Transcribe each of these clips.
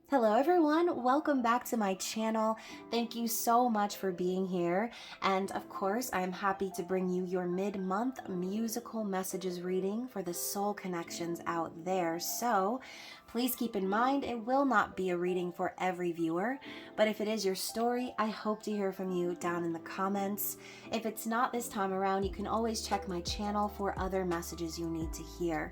Hello everyone, welcome back to my channel. Thank you so much for being here. And of course, I'm happy to bring you your mid-month musical messages reading for the soul connections out there. So please keep in mind, it will not be a reading for every viewer, but if it is your story, I hope to hear from you down in the comments. If it's not this time around, you can always check my channel for other messages you need to hear.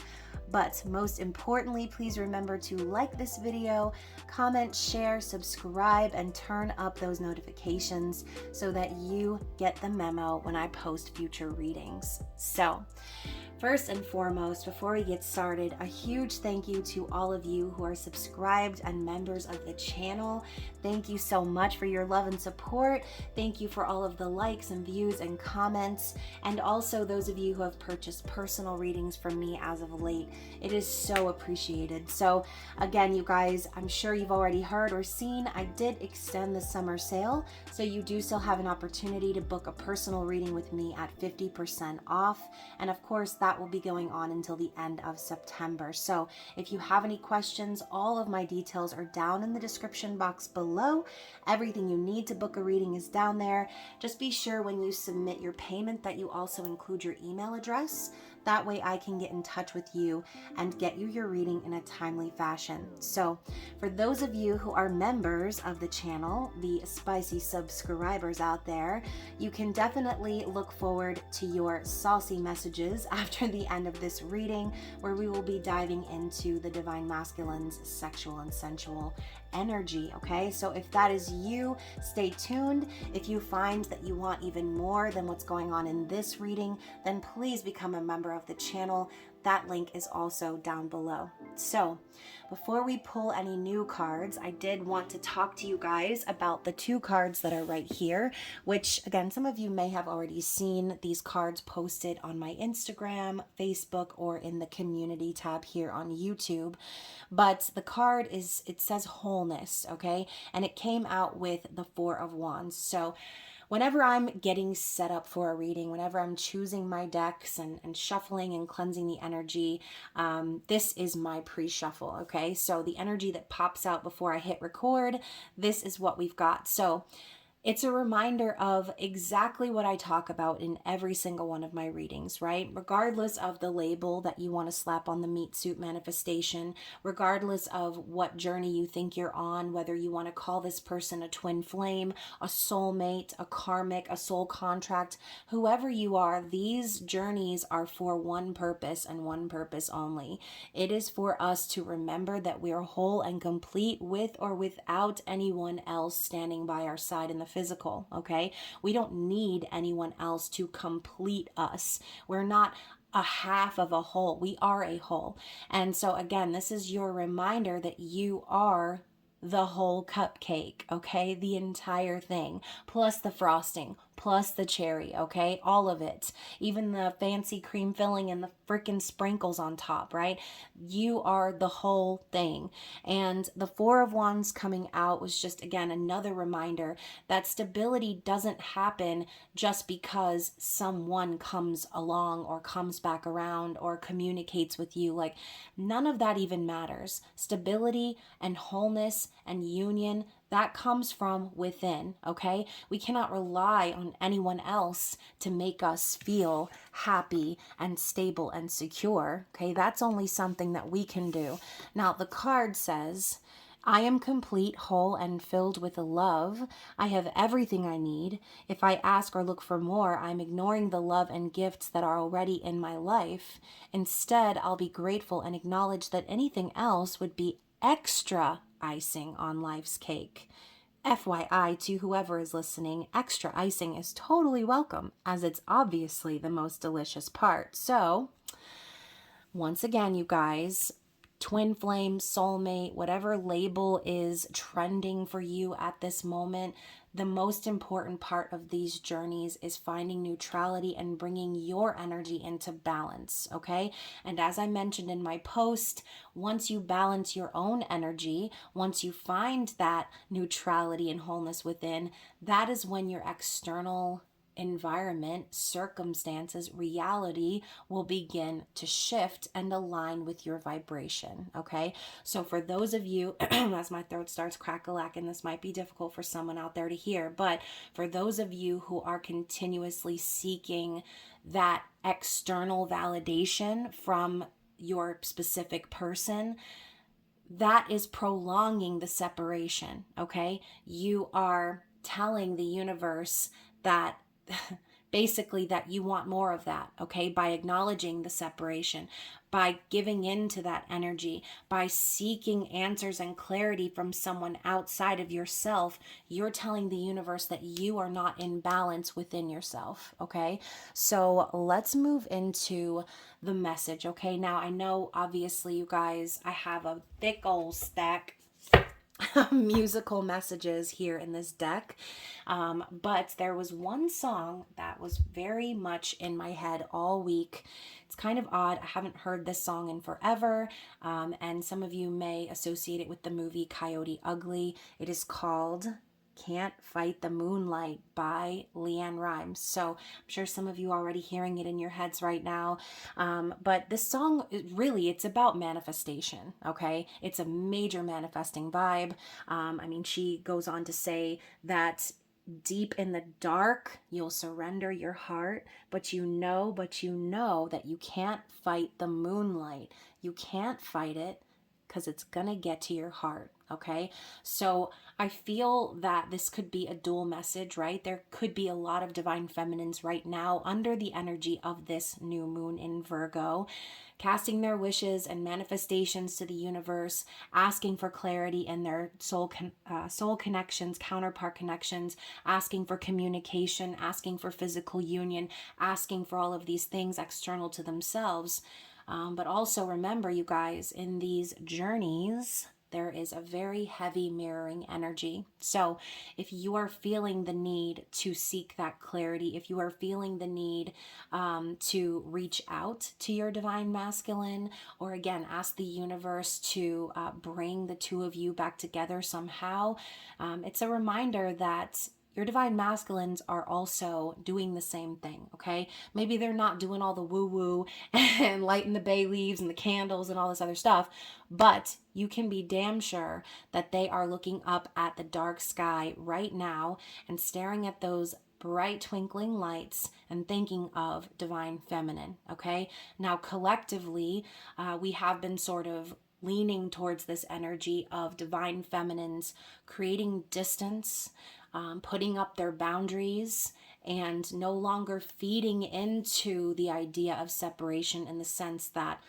But most importantly, please remember to like this video, comment, share, subscribe, and turn up those notifications so that you get the memo when I post future readings. So, first and foremost, before we get started, a huge thank you to all of you who are subscribed and members of the channel. Thank you so much for your love and support. Thank you for all of the likes and views and comments, and also those of you who have purchased personal readings from me as of late. It is so appreciated. So again, you guys, I'm sure you've already heard or seen, I did extend the summer sale, so you do still have an opportunity to book a personal reading with me at 50% off. And of course, that will be going on until the end of September. So if you have any questions, all of my details are down in the description box below. Everything you need to book a reading is down there. Just be sure when you submit your payment that you also include your email address. That way I can get in touch with you and get you your reading in a timely fashion. So for those of you who are members of the channel, the spicy subscribers out there, you can definitely look forward to your saucy messages after the end of this reading, where we will be diving into the Divine Masculine's sexual and sensual energy, okay? So if that is you, stay tuned. If you find that you want even more than what's going on in this reading, then please become a member of the channel. That link is also down below. So before we pull any new cards, I did want to talk to you guys about the two cards that are right here, which again, some of you may have already seen these cards posted on my Instagram, Facebook, or in the community tab here on YouTube. But the card it says wholeness, okay? And it came out with the Four of Wands. So whenever I'm getting set up for a reading, whenever I'm choosing my decks and shuffling and cleansing the energy, this is my pre-shuffle, okay? So the energy that pops out before I hit record, this is what we've got. So it's a reminder of exactly what I talk about in every single one of my readings, right? Regardless of the label that you want to slap on the meat suit manifestation, regardless of what journey you think you're on, whether you want to call this person a twin flame, a soulmate, a karmic, a soul contract, whoever you are, these journeys are for one purpose and one purpose only. It is for us to remember that we are whole and complete with or without anyone else standing by our side in the physical, okay? We don't need anyone else to complete us. We're not a half of a whole. We are a whole. And so again, this is your reminder that you are the whole cupcake, okay? The entire thing, plus the frosting, plus the cherry, okay? All of it. Even the fancy cream filling and the freaking sprinkles on top, right? You are the whole thing. And the Four of Wands coming out was just, again, another reminder that stability doesn't happen just because someone comes along or comes back around or communicates with you. Like, none of that even matters. Stability and wholeness and union, that comes from within, okay? We cannot rely on anyone else to make us feel happy and stable and secure, okay? That's only something that we can do. Now, the card says, I am complete, whole, and filled with love. I have everything I need. If I ask or look for more, I'm ignoring the love and gifts that are already in my life. Instead, I'll be grateful and acknowledge that anything else would be extra icing on life's cake. FYI to whoever is listening, extra icing is totally welcome, as it's obviously the most delicious part. So, once again, you guys, twin flame, soulmate, whatever label is trending for you at this moment, the most important part of these journeys is finding neutrality and bringing your energy into balance, okay? And as I mentioned in my post, once you balance your own energy, once you find that neutrality and wholeness within, that is when your external environment, circumstances, reality will begin to shift and align with your vibration. Okay. So for those of you, as my throat starts crack-a-lacking, this might be difficult for someone out there to hear, but for those of you who are continuously seeking that external validation from your specific person, that is prolonging the separation. Okay. You are telling the universe that basically that you want more of that, okay, by acknowledging the separation, by giving in to that energy, by seeking answers and clarity from someone outside of yourself. You're telling the universe that you are not in balance within yourself, okay? So let's move into the message, okay? Now, I know, obviously, you guys, I have a thick old stack musical messages here in this deck, but there was one song that was very much in my head all week. It's kind of odd. I haven't heard this song in forever, and some of you may associate it with the movie Coyote Ugly. It is called Can't Fight the Moonlight by Leanne Rimes. So I'm sure some of you are already hearing it in your heads right now. But this song, it's about manifestation, okay? It's a major manifesting vibe. I mean, she goes on to say that deep in the dark, you'll surrender your heart, but you know that you can't fight the moonlight. You can't fight it because it's gonna get to your heart. Okay, so I feel that this could be a dual message, right? There could be a lot of divine feminines right now under the energy of this new moon in Virgo, casting their wishes and manifestations to the universe, asking for clarity in their soul connections, counterpart connections, asking for communication, asking for physical union, asking for all of these things external to themselves. But also remember, you guys, in these journeys, there is a very heavy mirroring energy. So if you are feeling the need to seek that clarity, if you are feeling the need to reach out to your divine masculine, or again, ask the universe to bring the two of you back together somehow, it's a reminder that your divine masculines are also doing the same thing, okay? Maybe they're not doing all the woo-woo and lighting the bay leaves and the candles and all this other stuff, but you can be damn sure that they are looking up at the dark sky right now and staring at those bright twinkling lights and thinking of divine feminine, okay? Now, collectively, we have been sort of leaning towards this energy of divine feminines creating distance, putting up their boundaries, and no longer feeding into the idea of separation in the sense that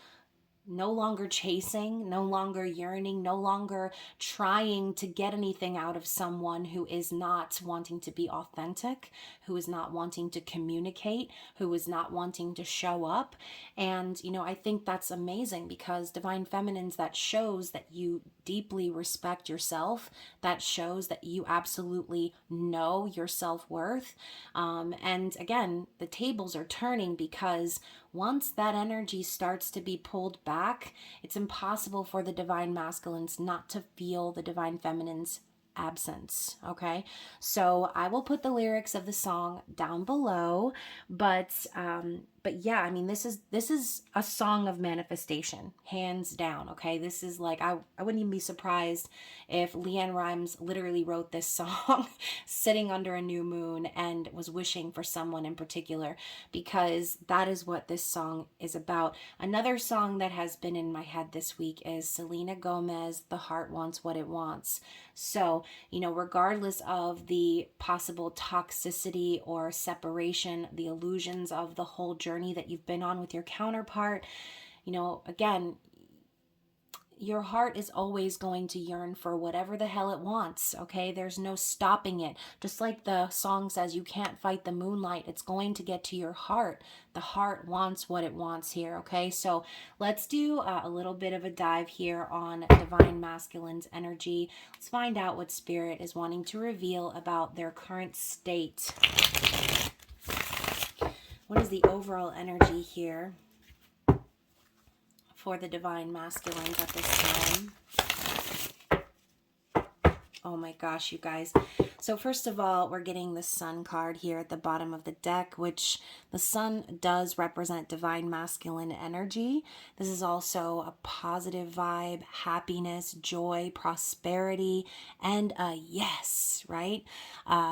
no longer chasing, no longer yearning, no longer trying to get anything out of someone who is not wanting to be authentic, who is not wanting to communicate, who is not wanting to show up. And, I think that's amazing because divine feminines, that shows that you deeply respect yourself. That shows that you absolutely know your self-worth. And again, the tables are turning because once that energy starts to be pulled back, it's impossible for the divine masculines not to feel the divine feminines' absence. Okay, so I will put the lyrics of the song down below, but yeah, I mean, this is a song of manifestation, hands down. Okay, this is like, I wouldn't even be surprised if Leanne Rimes literally wrote this song sitting under a new moon and was wishing for someone in particular, because that is what this song is about. Another song that has been in my head this week is Selena Gomez, The Heart Wants What It Wants. So, regardless of the possible toxicity or separation, the illusions of the whole journey that you've been on with your counterpart, again, your heart is always going to yearn for whatever the hell it wants, okay? There's no stopping it. Just like the song says, you can't fight the moonlight. It's going to get to your heart. The heart wants what it wants here, okay? So let's do a little bit of a dive here on divine masculine's energy. Let's find out what spirit is wanting to reveal about their current state. What is the overall energy here for the divine masculines at this time? Oh my gosh, you guys. So first of all, we're getting the Sun card here at the bottom of the deck, which the Sun does represent divine masculine energy. This is also a positive vibe, happiness, joy, prosperity, and a yes, right?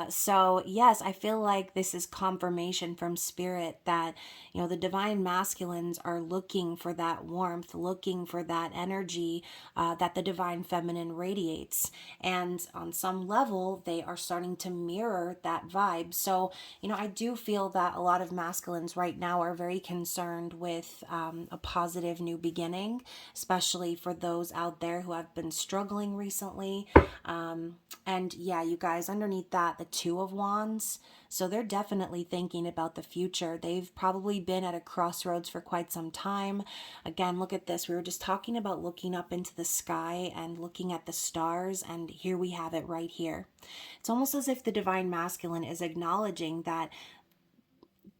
So yes, I feel like this is confirmation from spirit that, you know, the divine masculines are looking for that warmth, looking for that energy that the divine feminine radiates. And on some level, they are starting to mirror that vibe. So, you know, I do feel that a lot of masculines right now are very concerned with a positive new beginning, especially for those out there who have been struggling recently. And yeah, you guys, underneath that, the Two of Wands. So they're definitely thinking about the future. They've probably been at a crossroads for quite some time. Again, look at this. We were just talking about looking up into the sky and looking at the stars, and here we have it right here. It's almost as if the divine masculine is acknowledging that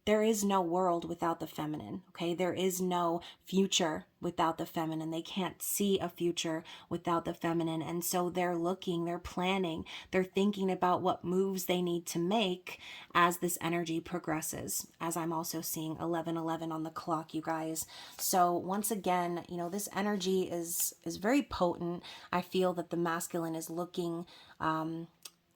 there is no world without the feminine, okay? There is no future without the feminine. They can't see a future without the feminine. And so they're looking, they're planning, they're thinking about what moves they need to make as this energy progresses. As I'm also seeing 1111 on the clock, you guys. So once again, you know, this energy is very potent. I feel that the masculine is looking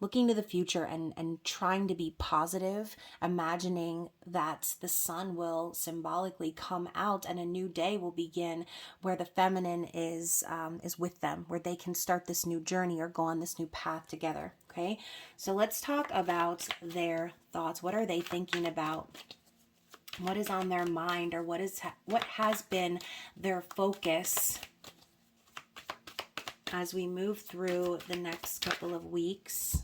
to the future and trying to be positive, imagining that the sun will symbolically come out and a new day will begin where the feminine is with them, where they can start this new journey or go on this new path together. Okay, so let's talk about their thoughts. What are they thinking about? What is on their mind, or what has been their focus as we move through the next couple of weeks?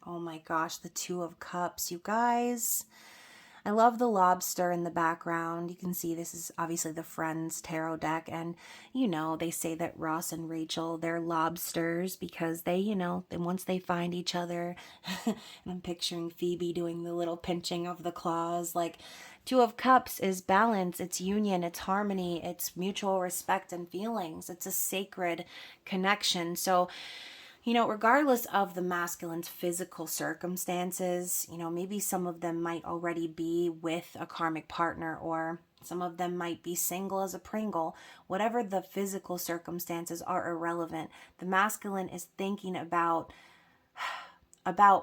Oh my gosh, the Two of Cups, you guys. I love the lobster in the background. You can see this is obviously the Friends tarot deck. And, you know, they say that Ross and Rachel, they're lobsters because they, you know, once they find each other, and I'm picturing Phoebe doing the little pinching of the claws. Like, Two of Cups is balance, it's union, it's harmony, it's mutual respect and feelings. It's a sacred connection. So, you know, regardless of the masculine's physical circumstances, you know, maybe some of them might already be with a karmic partner, or some of them might be single as a Pringle. Whatever the physical circumstances are irrelevant. The masculine is thinking about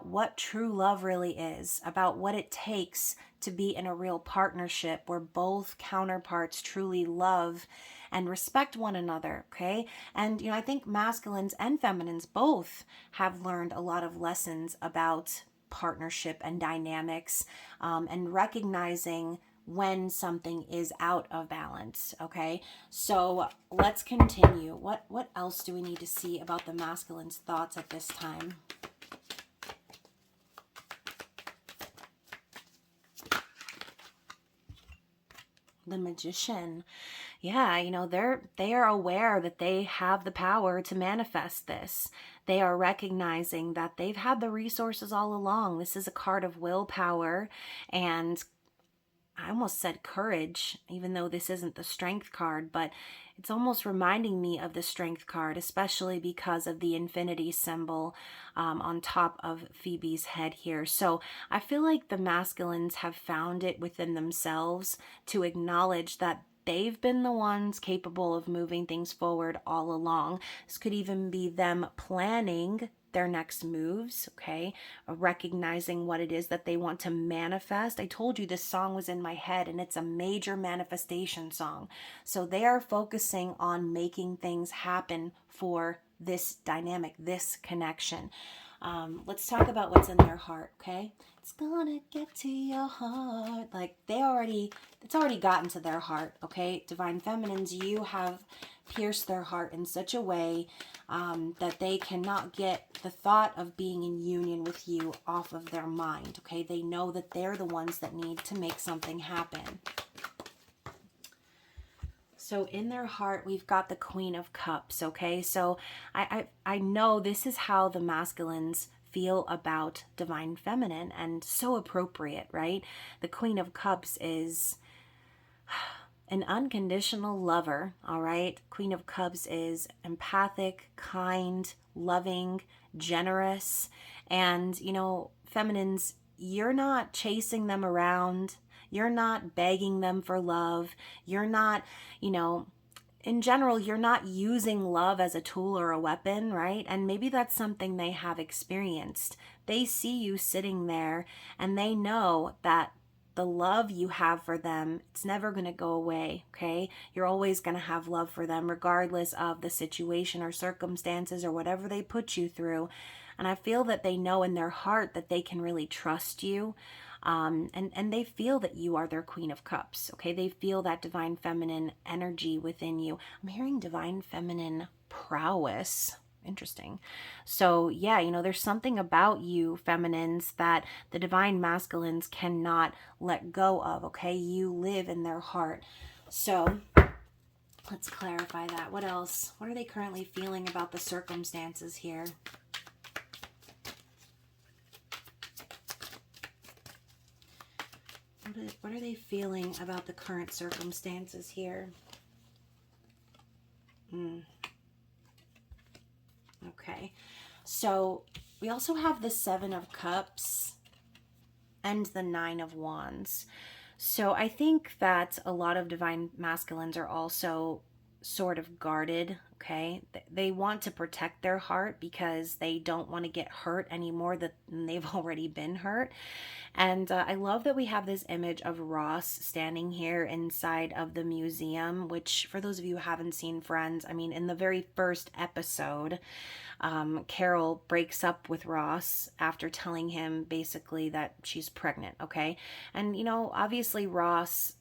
what true love really is, about what it takes to be in a real partnership where both counterparts truly love and respect one another, okay? And, you know, I think masculines and feminines both have learned a lot of lessons about partnership and dynamics, and recognizing when something is out of balance, okay? So let's continue. What else do we need to see about the masculine's thoughts at this time? The Magician. Yeah, you know, they are aware that they have the power to manifest this. They are recognizing that they've had the resources all along. This is a card of willpower, and I almost said courage, even though this isn't the Strength card, but it's almost reminding me of the Strength card, especially because of the infinity symbol on top of Phoebe's head here. So I feel like the masculines have found it within themselves to acknowledge that they've been the ones capable of moving things forward all along. This could even be them planning their next moves, okay? Recognizing what it is that they want to manifest. I told you this song was in my head, and it's a major manifestation song. So they are focusing on making things happen for this dynamic, this connection. Let's talk about what's in their heart, okay? It's gonna get to your heart. Like, it's already gotten to their heart, okay? Divine Feminines, you have pierced their heart in such a way that they cannot get the thought of being in union with you off of their mind, okay? They know that they're the ones that need to make something happen. So in their heart, we've got the Queen of Cups, okay? So I know this is how the masculines feel about Divine Feminine, and so appropriate, right? The Queen of Cups is an unconditional lover, all right? Queen of Cups is empathic, kind, loving, generous. And, feminines, you're not chasing them around. You're not begging them for love. You're not, you know, in general, you're not using love as a tool or a weapon, right? And maybe that's something they have experienced. They see you sitting there and they know that the love you have for them, it's never going to go away, okay? You're always going to have love for them, regardless of the situation or circumstances or whatever they put you through. And I feel that they know in their heart that they can really trust you. And they feel that you are their Queen of Cups, okay? They feel that divine feminine energy within you. I'm hearing divine feminine prowess. Interesting. So, yeah, there's something about you, feminines, that the divine masculines cannot let go of, okay? You live in their heart. So, let's clarify that. What else? What are they currently feeling about the circumstances here? What are they feeling about the current circumstances here? Okay. So we also have the Seven of Cups and the Nine of Wands. So I think that a lot of divine masculines are also sort of guarded, okay? They want to protect their heart because they don't want to get hurt any more than they've already been hurt. And I love that we have this image of Ross standing here inside of the museum, which for those of you who haven't seen Friends, I mean, in the very first episode, Carol breaks up with Ross after telling him basically that she's pregnant, okay? And, obviously Ross...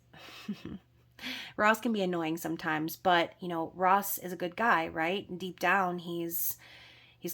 Ross can be annoying sometimes, but, Ross is a good guy, right? Deep down, he's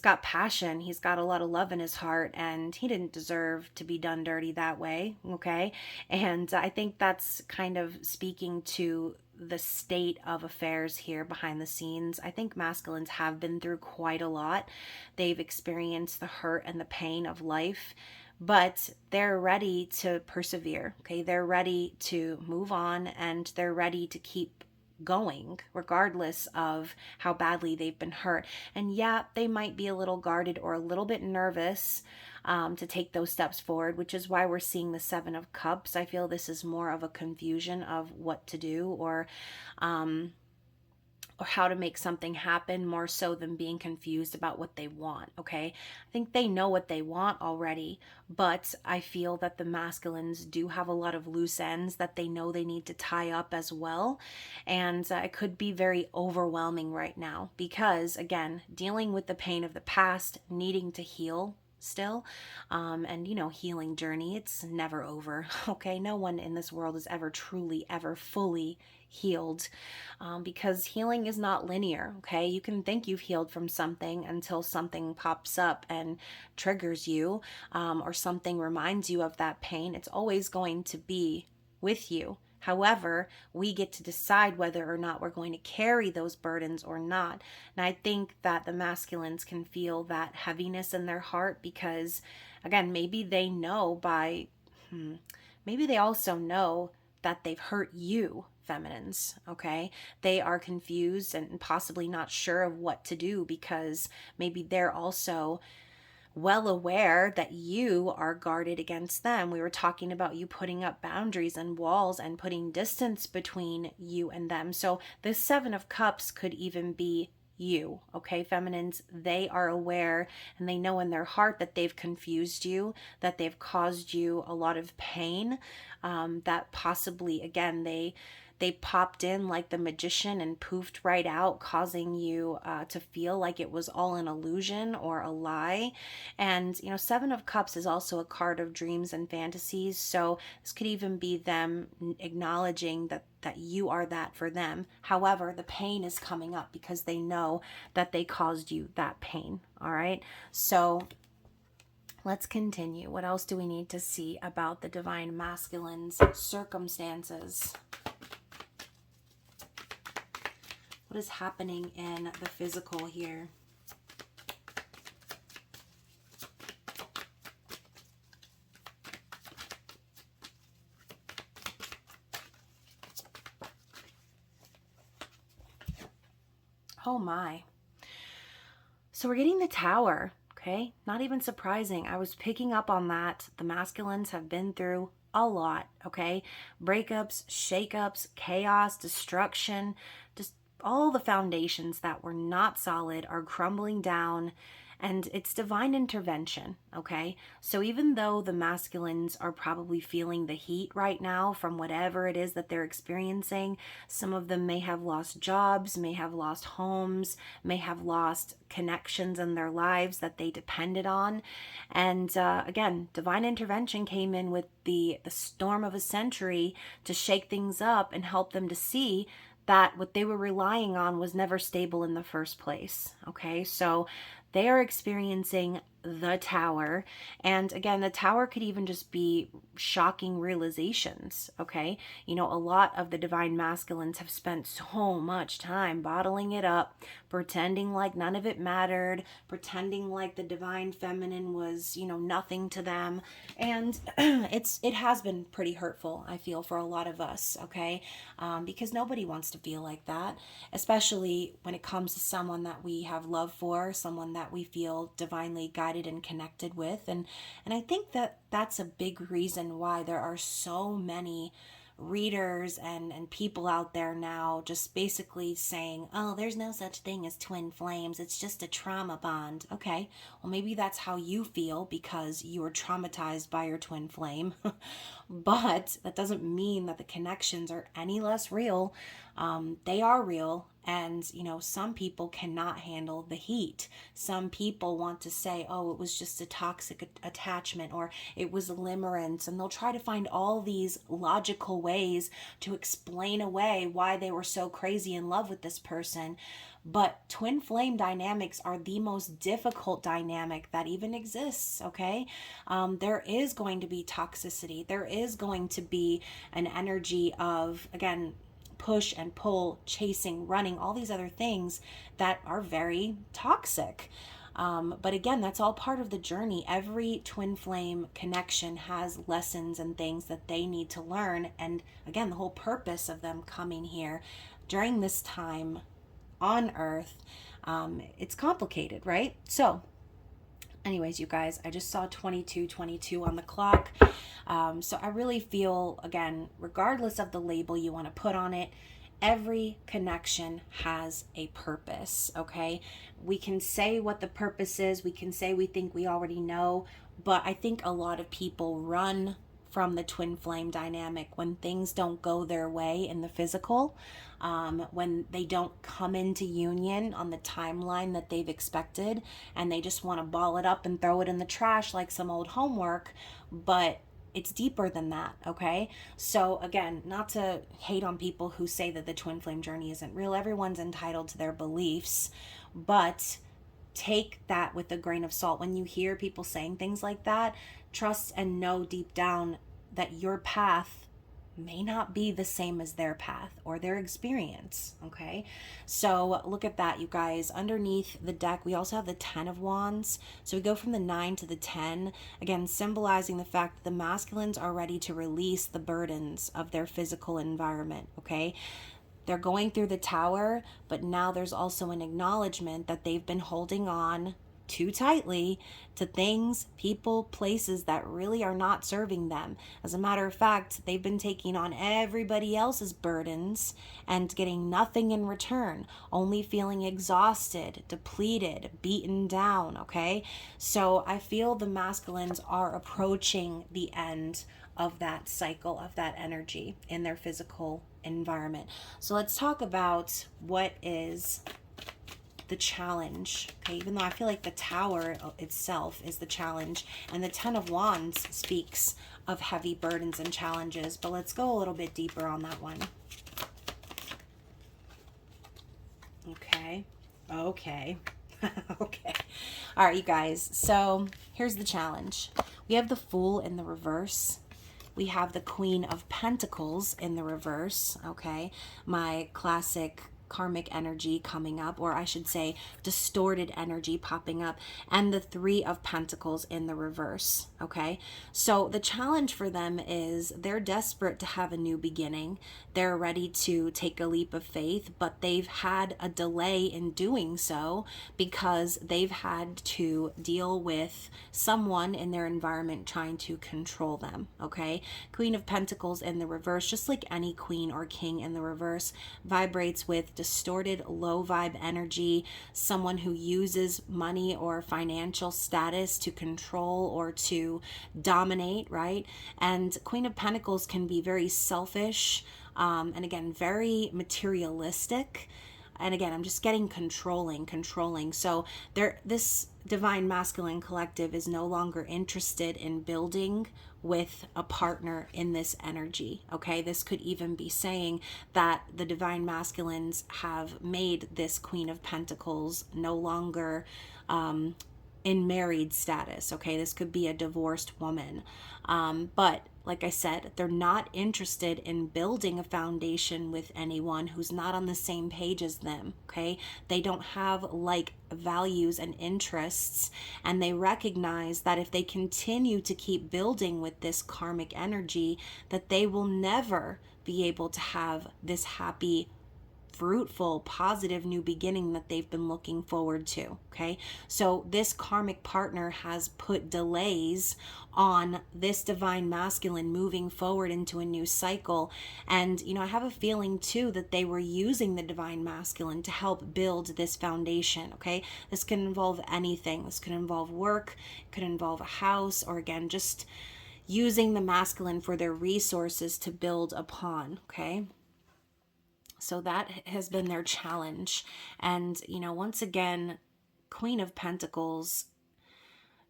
got passion, he's got a lot of love in his heart, and he didn't deserve to be done dirty that way, okay? And I think that's kind of speaking to the state of affairs here behind the scenes. I think masculines have been through quite a lot. They've experienced the hurt and the pain of life, but they're ready to persevere, okay? They're ready to move on, and they're ready to keep going regardless of how badly they've been hurt. And yeah, they might be a little guarded or a little bit nervous to take those steps forward, which is why we're seeing the Seven of Cups. I feel this is more of a confusion of what to do, or how to make something happen, more so than being confused about what they want, okay? I think they know what they want already, but I feel that the masculines do have a lot of loose ends that they know they need to tie up as well. And it could be very overwhelming right now because, again, dealing with the pain of the past, needing to heal still, and healing journey, it's never over, okay? No one in this world is ever truly ever fully healed, because healing is not linear, okay? You can think you've healed from something until something pops up and triggers you, or something reminds you of that pain. It's always going to be with you. However, we get to decide whether or not we're going to carry those burdens or not. And I think that the masculines can feel that heaviness in their heart because, again, maybe they know maybe they also know that they've hurt you, feminines, okay? They are confused and possibly not sure of what to do because maybe they're also well aware that you are guarded against them. We were talking about you putting up boundaries and walls and putting distance between you and them. So this Seven of Cups could even be you, okay, feminines? They are aware and they know in their heart that they've confused you, that they've caused you a lot of pain, that possibly, again, they popped in like the magician and poofed right out, causing you to feel like it was all an illusion or a lie. And, Seven of Cups is also a card of dreams and fantasies. So this could even be them acknowledging that you are that for them. However, the pain is coming up because they know that they caused you that pain. All right. So let's continue. What else do we need to see about the divine masculine's circumstances? What is happening in the physical here? Oh my. So we're getting the Tower, okay? Not even surprising. I was picking up on that. The masculines have been through a lot, okay? Breakups, shakeups, chaos, destruction, just all the foundations that were not solid are crumbling down, and it's divine intervention, okay? So even though the masculines are probably feeling the heat right now from whatever it is that they're experiencing, some of them may have lost jobs, may have lost homes, may have lost connections in their lives that they depended on. And again, divine intervention came in with the storm of a century to shake things up and help them to see that what they were relying on was never stable in the first place. Okay, so they are experiencing the Tower. And again, the Tower could even just be shocking realizations. Okay, you know, a lot of the divine masculines have spent so much time bottling it up, pretending like none of it mattered, pretending like the divine feminine was, you know, nothing to them. And it has been pretty hurtful, I feel, for a lot of us. Okay, because nobody wants to feel like that, especially when it comes to someone that we have love for, someone that we feel divinely guided and connected with. And I think that that's a big reason why there are so many readers and people out there now just basically saying, oh, there's no such thing as twin flames, it's just a trauma bond. Okay, well, maybe that's how you feel because you were traumatized by your twin flame. But that doesn't mean that the connections are any less real. They are real. And, you know, some people cannot handle the heat. Some people want to say, oh, it was just a toxic attachment, or it was a limerence. And they'll try to find all these logical ways to explain away why they were so crazy in love with this person. But twin flame dynamics are the most difficult dynamic that even exists, okay? There is going to be toxicity. There is going to be an energy of, again, push and pull, chasing, running, all these other things that are very toxic. But again, that's all part of the journey. Every twin flame connection has lessons and things that they need to learn. And again, the whole purpose of them coming here during this time on Earth, it's complicated, right? So anyways, you guys, I just saw 22:22 on the clock. So I really feel, again, regardless of the label you want to put on it, every connection has a purpose, okay? We can say what the purpose is. We can say we think we already know, but I think a lot of people run from the twin flame dynamic when things don't go their way in the physical, when they don't come into union on the timeline that they've expected, and they just want to ball it up and throw it in the trash like some old homework. But it's deeper than that, okay? So again, not to hate on people who say that the twin flame journey isn't real. Everyone's entitled to their beliefs, but take that with a grain of salt. When you hear people saying things like that, trust and know deep down that your path may not be the same as their path or their experience, okay? So look at that, you guys. Underneath the deck, we also have the 10 of Wands. So we go from the 9 to the 10, again, symbolizing the fact that the masculines are ready to release the burdens of their physical environment, okay? They're going through the Tower, but now there's also an acknowledgement that they've been holding on too tightly to things, people, places that really are not serving them. As a matter of fact, they've been taking on everybody else's burdens and getting nothing in return, only feeling exhausted, depleted, beaten down, okay? So I feel the masculines are approaching the end of that cycle, of that energy in their physical environment. So let's talk about what is the challenge, okay? Even though I feel like the Tower itself is the challenge, and the 10 of Wands speaks of heavy burdens and challenges, but let's go a little bit deeper on that one. Okay. Okay. All right, you guys. So here's the challenge. We have the Fool in the reverse. We have the Queen of Pentacles in the reverse, okay? My classic karmic energy coming up, or I should say distorted energy popping up, and the Three of Pentacles in the reverse. Okay, so the challenge for them is they're desperate to have a new beginning. They're ready to take a leap of faith, but they've had a delay in doing so because they've had to deal with someone in their environment trying to control them. Okay, Queen of Pentacles in the reverse, just like any queen or king in the reverse, vibrates with distorted, low vibe energy, someone who uses money or financial status to control or to dominate, right? And Queen of Pentacles can be very selfish, and again, very materialistic. And again, I'm just getting controlling. So this divine masculine collective is no longer interested in building with a partner in this energy. Okay, this could even be saying that the divine masculines have made this Queen of Pentacles no longer in married status. Okay, this could be a divorced woman, but like I said, they're not interested in building a foundation with anyone who's not on the same page as them. Okay, they don't have like values and interests, and they recognize that if they continue to keep building with this karmic energy, that they will never be able to have this happy, fruitful, positive new beginning that they've been looking forward to. Okay, so this karmic partner has put delays on this divine masculine moving forward into a new cycle. And I have a feeling too that they were using the divine masculine to help build this foundation. Okay, this can involve anything. This could involve work, it could involve a house, or again, just using the masculine for their resources to build upon. Okay, so that has been their challenge. And, once again, Queen of Pentacles,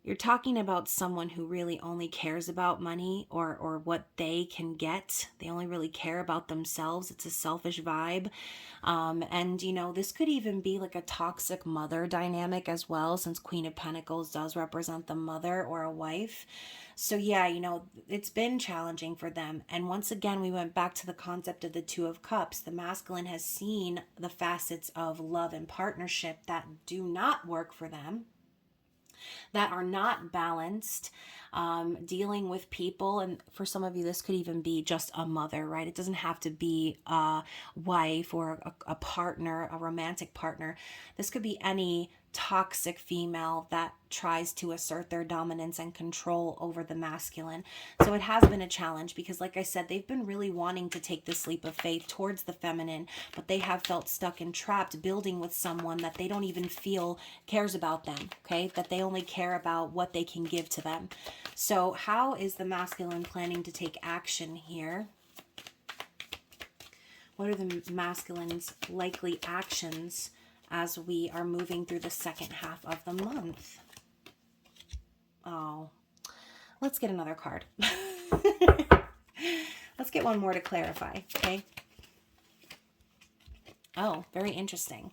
you're talking about someone who really only cares about money or what they can get. They only really care about themselves. It's a selfish vibe. And, this could even be like a toxic mother dynamic as well, since Queen of Pentacles does represent the mother or a wife. So yeah, it's been challenging for them. And once again, we went back to the concept of the Two of Cups. The masculine has seen the facets of love and partnership that do not work for them, that are not balanced, dealing with people. And for some of you, this could even be just a mother, right? It doesn't have to be a wife or a partner, a romantic partner. This could be any toxic female that tries to assert their dominance and control over the masculine. So it has been a challenge because, like I said, they've been really wanting to take this leap of faith towards the feminine, but they have felt stuck and trapped building with someone that they don't even feel cares about them, okay? That they only care about what they can give to them. So how is the masculine planning to take action here? What are the masculine's likely actions as we are moving through the second half of the month? Oh, let's get another card. Let's get one more to clarify, okay? Oh, very interesting.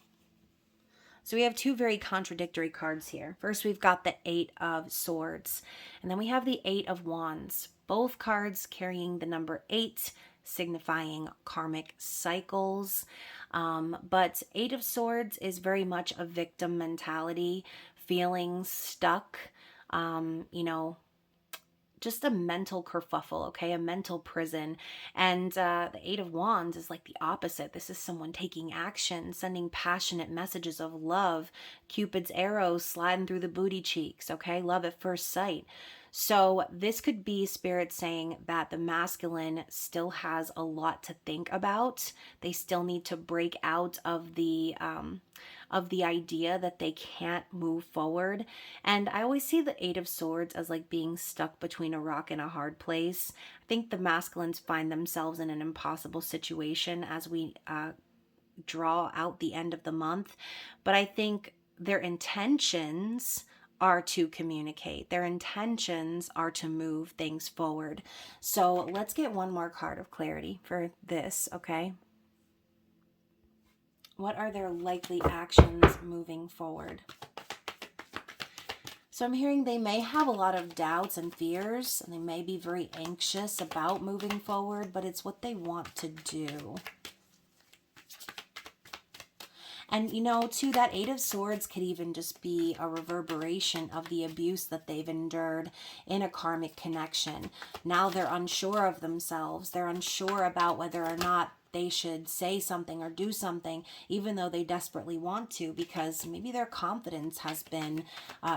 So we have two very contradictory cards here. First, we've got the Eight of Swords, and then we have the Eight of Wands. Both cards carrying the number 8, signifying karmic cycles. But Eight of Swords is very much a victim mentality, feeling stuck, just a mental kerfuffle, okay? A mental prison. And the Eight of Wands is like the opposite. This is someone taking action, sending passionate messages of love, Cupid's arrows sliding through the booty cheeks, okay? Love at first sight. So this could be spirit saying that the masculine still has a lot to think about. They still need to break out of the idea that they can't move forward. And I always see the Eight of Swords as like being stuck between a rock and a hard place. I think the masculines find themselves in an impossible situation as we draw out the end of the month. But I think their intentions are to communicate. Their intentions are to move things forward. So let's get one more card of clarity for this, okay? What are their likely actions moving forward? So I'm hearing they may have a lot of doubts and fears, and they may be very anxious about moving forward, but it's what they want to do. And, you know, too, that Eight of Swords could even just be a reverberation of the abuse that they've endured in a karmic connection. Now they're unsure of themselves. They're unsure about whether or not they should say something or do something, even though they desperately want to, because maybe their confidence has been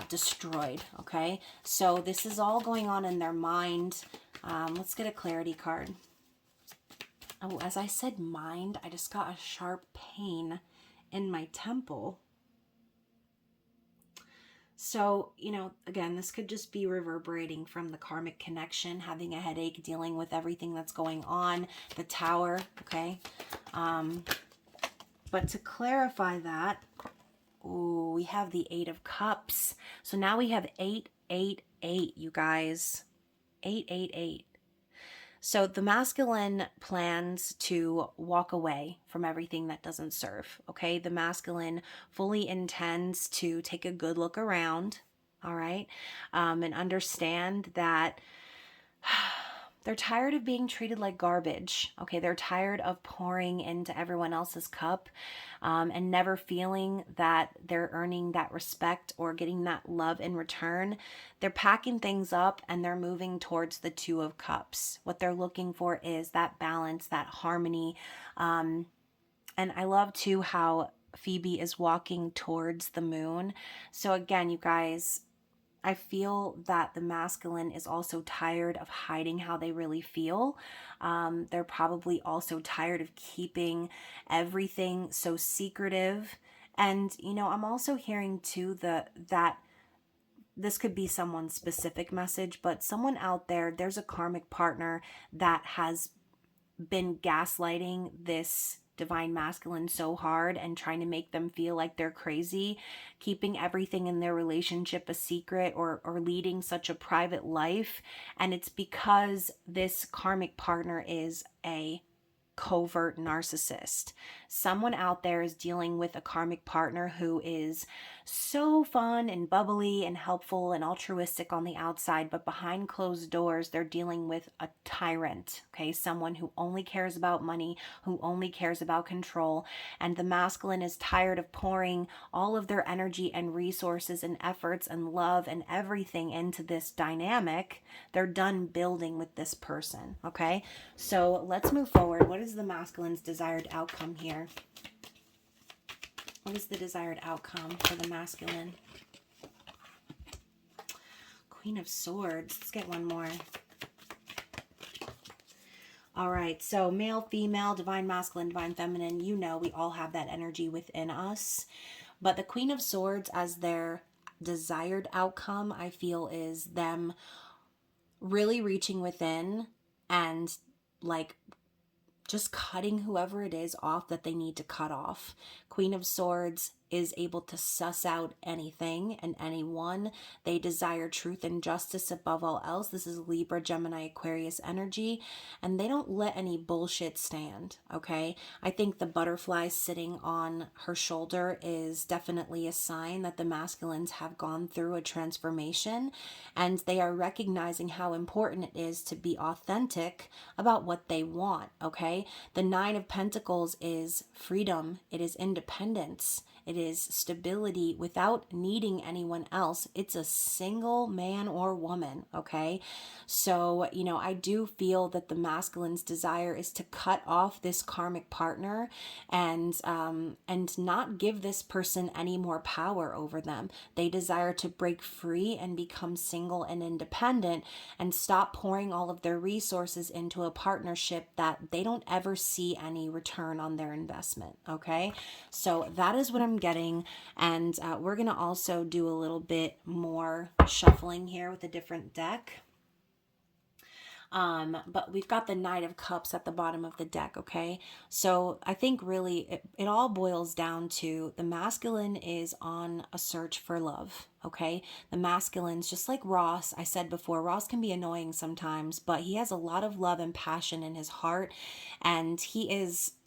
destroyed, okay? So this is all going on in their mind. Let's get a clarity card. Oh, as I said mind, I just got a sharp pain in my temple. So, you know, again, this could just be reverberating from the karmic connection, having a headache, dealing with everything that's going on, the Tower, okay? But to clarify that, ooh, we have the Eight of Cups. So now we have 888, you guys. 888. So the masculine plans to walk away from everything that doesn't serve, okay? The masculine fully intends to take a good look around, all right? And understand that they're tired of being treated like garbage, okay? They're tired of pouring into everyone else's cup and never feeling that they're earning that respect or getting that love in return. They're packing things up and they're moving towards the Two of Cups. What they're looking for is that balance, that harmony. And I love too how Phoebe is walking towards the moon. So again, you guys, I feel that the masculine is also tired of hiding how they really feel. They're probably also tired of keeping everything so secretive. And, you know, I'm also hearing too that this could be someone's specific message, but someone out there, there's a karmic partner that has been gaslighting this divine masculine so hard and trying to make them feel like they're crazy, keeping everything in their relationship a secret or leading such a private life. And it's because this karmic partner is a covert narcissist. Someone out there is dealing with a karmic partner who is so fun and bubbly and helpful and altruistic on the outside, but behind closed doors, they're dealing with a tyrant, okay? Someone who only cares about money, who only cares about control. And the masculine is tired of pouring all of their energy and resources and efforts and love and everything into this dynamic. They're done building with this person, okay? So let's move forward. What is the masculine's desired outcome here? What is the desired outcome for the masculine? Queen of Swords. Let's get one more. All right, so male, female, divine masculine, divine feminine, you know we all have that energy within us. But the Queen of Swords as their desired outcome, I feel, is them really reaching within and like just cutting whoever it is off that they need to cut off. Queen of Swords is able to suss out anything and anyone. They desire truth and justice above all else. This is Libra, Gemini, Aquarius energy, and they don't let any bullshit stand, okay? I think the butterfly sitting on her shoulder is definitely a sign that the masculines have gone through a transformation and they are recognizing how important it is to be authentic about what they want, okay? The Nine of Pentacles is freedom. It is independence. It is stability without needing anyone else. It's a single man or woman, okay? So, you know, I do feel that the masculine's desire is to cut off this karmic partner and not give this person any more power over them. They desire to break free and become single and independent and stop pouring all of their resources into a partnership that they don't ever see any return on their investment, okay? So that is what I'm getting, and we're gonna also do a little bit more shuffling here with a different deck. But we've got the Knight of Cups at the bottom of the deck, okay? So I think really it all boils down to the masculine is on a search for love, okay? The masculine's just like Ross. I said before, Ross can be annoying sometimes, but he has a lot of love and passion in his heart, and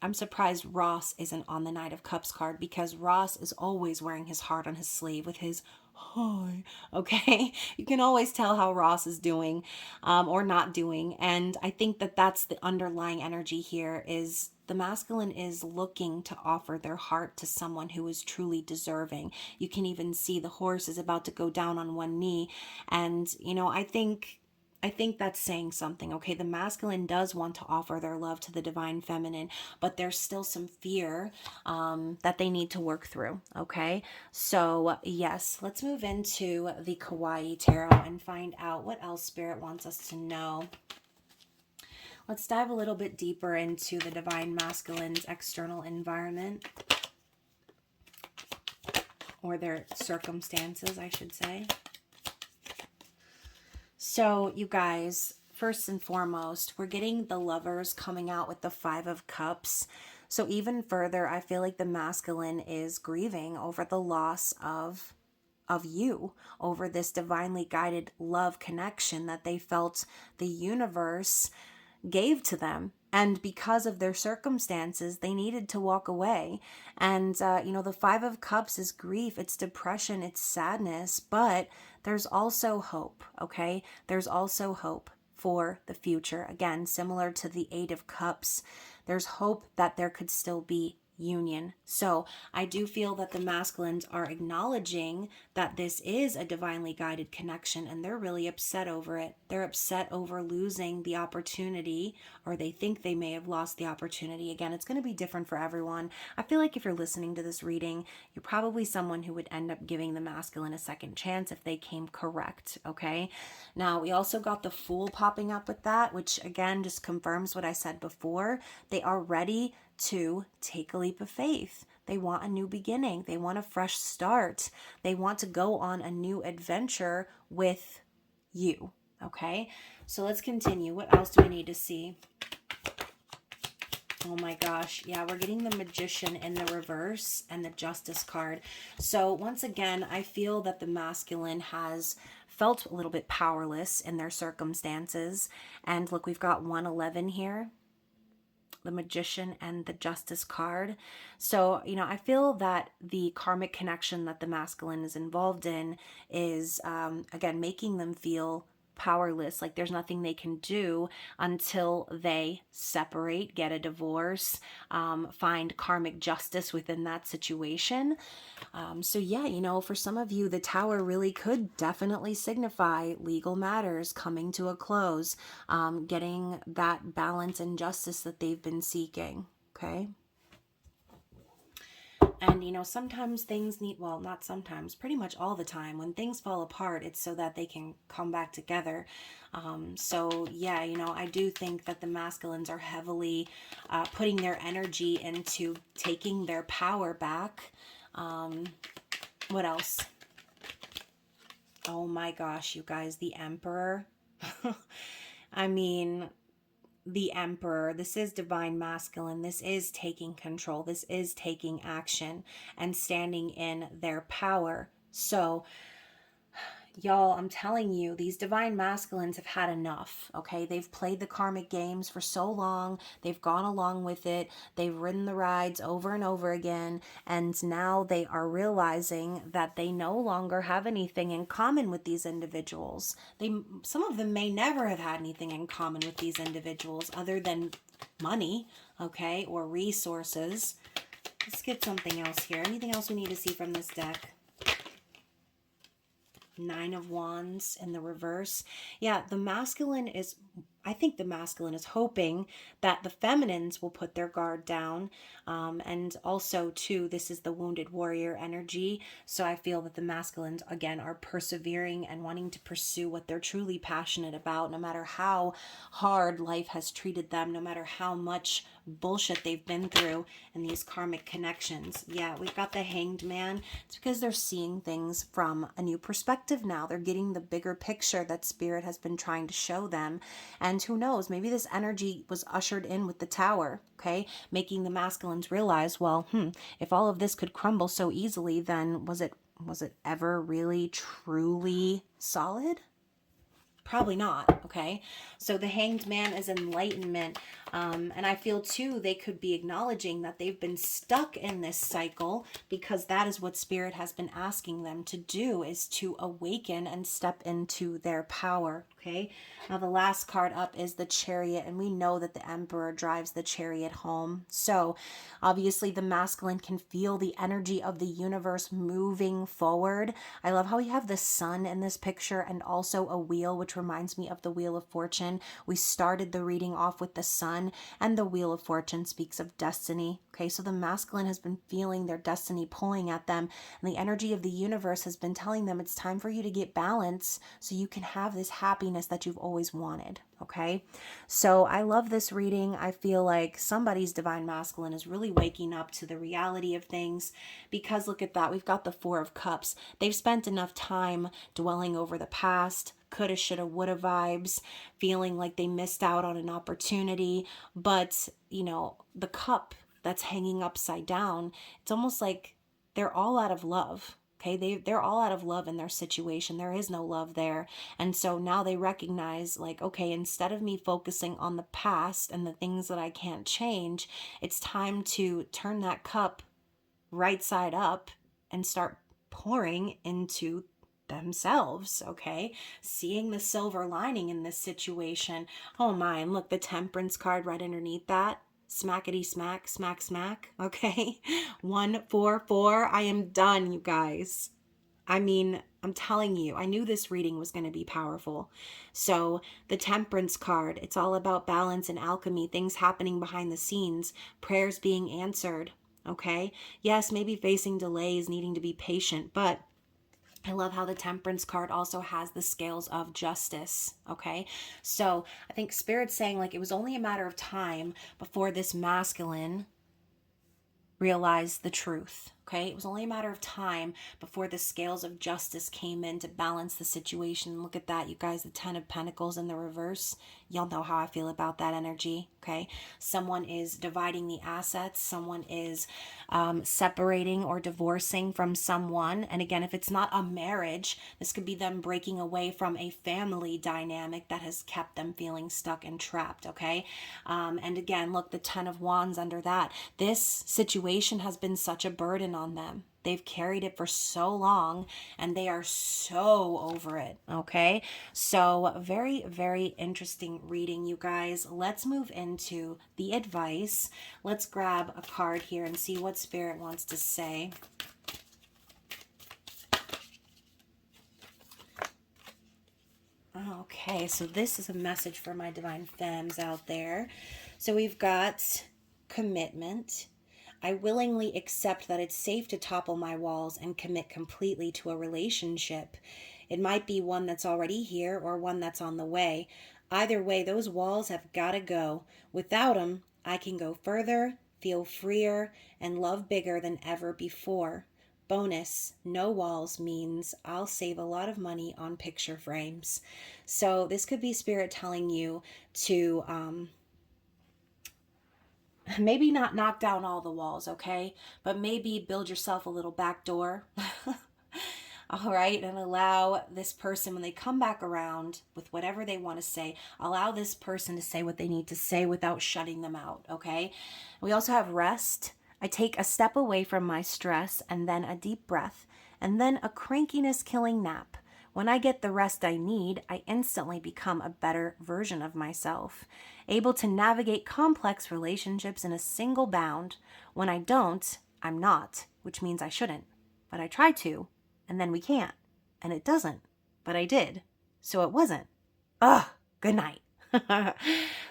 I'm surprised Ross isn't on the Knight of Cups card because Ross is always wearing his heart on his sleeve with his hi, okay? You can always tell how Ross is doing or not doing. And I think that that's the underlying energy here is the masculine is looking to offer their heart to someone who is truly deserving. You can even see the horse is about to go down on one knee. And, I think that's saying something, okay? The masculine does want to offer their love to the divine feminine, but there's still some fear that they need to work through, okay? So, yes, let's move into the Kawaii Tarot and find out what else Spirit wants us to know. Let's dive a little bit deeper into the divine masculine's external environment, or their circumstances, I should say. So, you guys, first and foremost, we're getting the Lovers coming out with the Five of Cups. So even further, I feel like the masculine is grieving over the loss of you, over this divinely guided love connection that they felt the universe gave to them. And because of their circumstances, they needed to walk away. And, the Five of Cups is grief, it's depression, it's sadness, but there's also hope, okay? There's also hope for the future. Again, similar to the Eight of Cups, there's hope that there could still be union. So I do feel that the masculines are acknowledging that this is a divinely guided connection, and they're really upset over it. They're upset over losing the opportunity, or they think they may have lost the opportunity. Again, it's going to be different for everyone. I feel like if you're listening to this reading, you're probably someone who would end up giving the masculine a second chance if they came correct, okay? Now, we also got the Fool popping up with that, which again just confirms what I said before. They are ready to take a leap of faith. They want a new beginning. They want a fresh start. They want to go on a new adventure with you. Okay, so let's continue. What else do we need to see? Oh my gosh. Yeah, we're getting the Magician in the reverse and the Justice card. So once again, I feel that the masculine has felt a little bit powerless in their circumstances. And look, we've got 111 here, the Magician and the Justice card. So, I feel that the karmic connection that the masculine is involved in is, again, making them feel powerless, like there's nothing they can do until they separate, get a divorce, find karmic justice within that situation. So yeah, for some of you, the Tower really could definitely signify legal matters coming to a close, getting that balance and justice that they've been seeking, okay? And, sometimes things need, well, not sometimes, pretty much all the time, when things fall apart, it's so that they can come back together. So, yeah, I do think that the masculines are heavily putting their energy into taking their power back. What else? Oh my gosh, you guys, the Emperor. I mean, the Emperor, this is divine masculine. This is taking control. This is taking action and standing in their power. So, y'all, I'm telling you, these divine masculines have had enough, okay? They've played the karmic games for so long. They've gone along with it. They've ridden the rides over and over again. And now they are realizing that they no longer have anything in common with these individuals. Some of them may never have had anything in common with these individuals other than money, okay, or resources. Let's get something else here. Anything else we need to see from this deck? Nine of Wands in the reverse. Yeah, I think the masculine is hoping that the feminines will put their guard down. And also, too, this is the wounded warrior energy. So I feel that the masculines, again, are persevering and wanting to pursue what they're truly passionate about, no matter how hard life has treated them, no matter how much bullshit they've been through in these karmic connections. Yeah, we've got the Hanged Man. It's because they're seeing things from a new perspective now. They're getting the bigger picture that Spirit has been trying to show them. And who knows, maybe this energy was ushered in with the Tower, okay? Making the masculines realize, well, if all of this could crumble so easily, then was it ever really truly solid? Probably not, okay? So the Hanged Man is enlightenment. And I feel too, they could be acknowledging that they've been stuck in this cycle, because that is what Spirit has been asking them to do, is to awaken and step into their power, okay? Now the last card up is the Chariot, and we know that the Emperor drives the Chariot home. So obviously the masculine can feel the energy of the universe moving forward. I love how we have the sun in this picture and also a wheel, which reminds me of the Wheel of Fortune. We started the reading off with the sun, and the Wheel of Fortune speaks of destiny. Okay, so the masculine has been feeling their destiny pulling at them, and the energy of the universe has been telling them it's time for you to get balance so you can have this happiness that you've always wanted. Okay, so I love this reading. I feel like somebody's divine masculine is really waking up to the reality of things, because look at that. We've got the Four of Cups. They've spent enough time dwelling over the past, coulda, shoulda, woulda vibes, feeling like they missed out on an opportunity. But, you know, the cup that's hanging upside down, it's almost like they're all out of love. Okay, they're all out of love in their situation. There is no love there. And so now they recognize, like, okay, instead of me focusing on the past and the things that I can't change, it's time to turn that cup right side up and start pouring into themselves, okay? Seeing the silver lining in this situation. Oh my, and look, the Temperance card right underneath that. Smackety smack, smack, smack, okay? 144. I am done, you guys. I mean, I'm telling you, I knew this reading was going to be powerful. So the Temperance card, it's all about balance and alchemy, things happening behind the scenes, prayers being answered, okay? Yes, maybe facing delays, needing to be patient, but I love how the Temperance card also has the scales of justice, okay? So I think Spirit's saying, like, it was only a matter of time before this masculine realized the truth, okay? It was only a matter of time before the scales of justice came in to balance the situation. Look at that, you guys, the Ten of Pentacles in the reverse. Y'all know how I feel about that energy, okay? Someone is dividing the assets. Someone is separating or divorcing from someone. And again, if it's not a marriage, this could be them breaking away from a family dynamic that has kept them feeling stuck and trapped, okay? And again, look, the Ten of Wands under that. This situation has been such a burden on them. They've carried it for so long and they are so over it, okay? So very, very interesting reading, you guys. Let's move into the advice. Let's grab a card here and see what Spirit wants to say. Okay, so this is a message for my divine femmes out there. So we've got commitment. I willingly accept that it's safe to topple my walls and commit completely to a relationship. It might be one that's already here or one that's on the way. Either way, those walls have got to go. Without them, I can go further, feel freer, and love bigger than ever before. Bonus, no walls means I'll save a lot of money on picture frames. So this could be Spirit telling you to maybe not knock down all the walls, okay? But maybe build yourself a little back door. All right, and allow this person, when they come back around with whatever they want to say, allow this person to say what they need to say without shutting them out, okay? We also have rest. I take a step away from my stress and then a deep breath and then a crankiness killing nap. When I get the rest I need, I instantly become a better version of myself, able to navigate complex relationships in a single bound. When I don't, I'm not, which means I shouldn't. But I try to, and then we can't. And it doesn't, but I did. So it wasn't. Ugh, good night.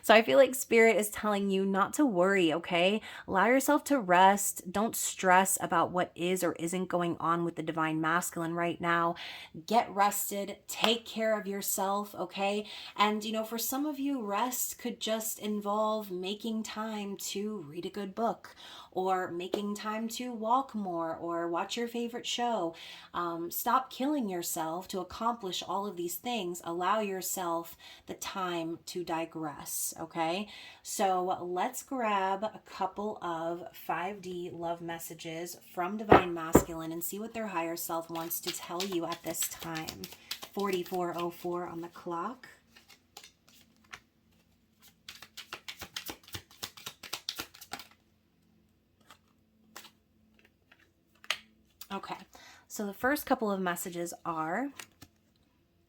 So I feel like Spirit is telling you not to worry, okay? Allow yourself to rest. Don't stress about what is or isn't going on with the divine masculine right now. Get rested. Take care of yourself, okay? And, you know, for some of you, rest could just involve making time to read a good book, or making time to walk more, or watch your favorite show. Stop killing yourself to accomplish all of these things. Allow yourself the time to digress, okay? So let's grab a couple of 5D love messages from Divine Masculine and see what their higher self wants to tell you at this time. 44:04 on the clock. Okay, so the first couple of messages are,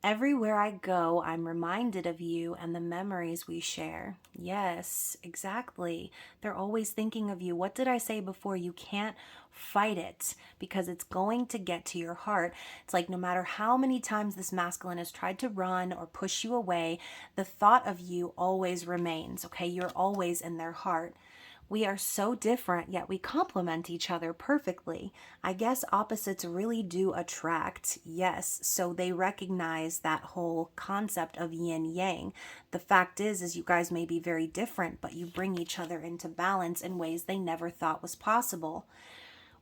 everywhere I go, I'm reminded of you and the memories we share. Yes, exactly. They're always thinking of you. What did I say before? You can't fight it because it's going to get to your heart. It's like no matter how many times this masculine has tried to run or push you away, the thought of you always remains, okay? You're always in their heart. We are so different, yet we complement each other perfectly. I guess opposites really do attract, yes, so they recognize that whole concept of yin yang. The fact is you guys may be very different, but you bring each other into balance in ways they never thought was possible.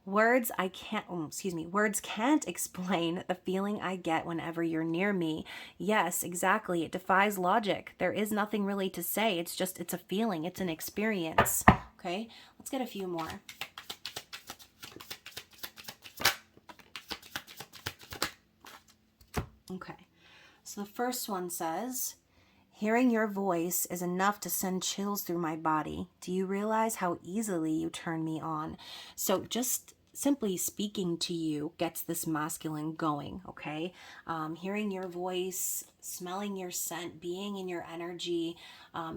Words can't explain the feeling I get whenever you're near me. Yes, exactly. It defies logic. There is nothing really to say. It's a feeling. It's an experience. Okay, let's get a few more. Okay, so the first one says, hearing your voice is enough to send chills through my body. Do you realize how easily you turn me on? So just simply speaking to you gets this masculine going, okay? Hearing your voice, smelling your scent, being in your energy,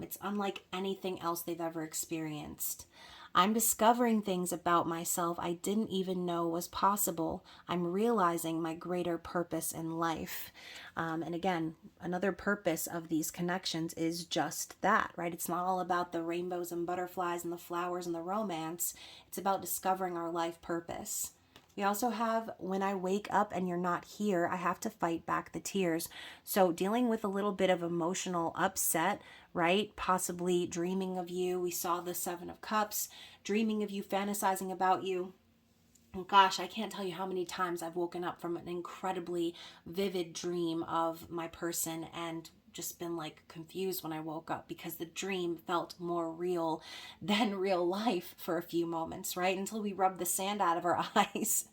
it's unlike anything else they've ever experienced. I'm discovering things about myself I didn't even know was possible. I'm realizing my greater purpose in life. And again, another purpose of these connections is just that, right? It's not all about the rainbows and butterflies and the flowers and the romance. It's about discovering our life purpose. We also have, when I wake up and you're not here, I have to fight back the tears. So dealing with a little bit of emotional upset, right? Possibly dreaming of you. We saw the Seven of Cups, dreaming of you, fantasizing about you. And gosh, I can't tell you how many times I've woken up from an incredibly vivid dream of my person and just been like confused when I woke up because the dream felt more real than real life for a few moments, right? Until we rub the sand out of our eyes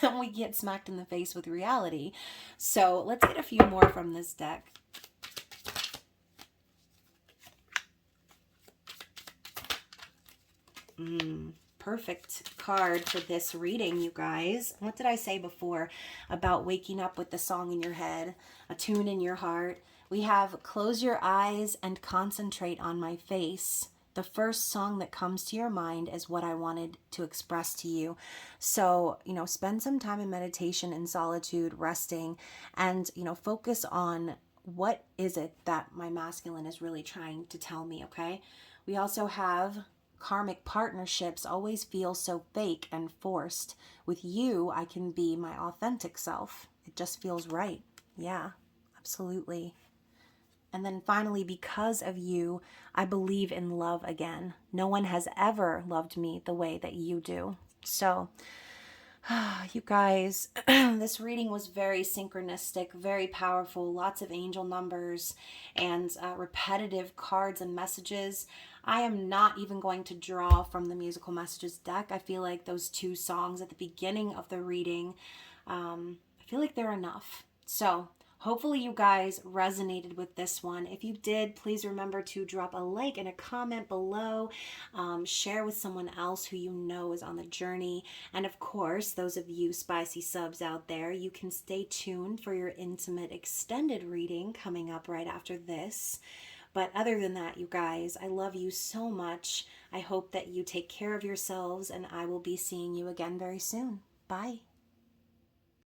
and we get smacked in the face with reality. So let's get a few more from this deck. Perfect card for this reading, you guys. What did I say before about waking up with the song in your head, a tune in your heart? We have close your eyes and concentrate on my face. The first song that comes to your mind is what I wanted to express to you. So, spend some time in meditation, in solitude, resting, and, focus on what is it that my masculine is really trying to tell me, okay? We also have karmic partnerships always feel so fake and forced. With you, I can be my authentic self. It just feels right. Yeah, absolutely. And then finally, because of you, I believe in love again. No one has ever loved me the way that you do. So, you guys, this reading was very synchronistic, very powerful, lots of angel numbers and repetitive cards and messages. I am not even going to draw from the musical messages deck. I feel like those two songs at the beginning of the reading, I feel like they're enough. So hopefully you guys resonated with this one. If you did, please remember to drop a like and a comment below. Share with someone else who you know is on the journey. And of course, those of you spicy subs out there, you can stay tuned for your intimate extended reading coming up right after this. But other than that, you guys, I love you so much. I hope that you take care of yourselves, and I will be seeing you again very soon. Bye.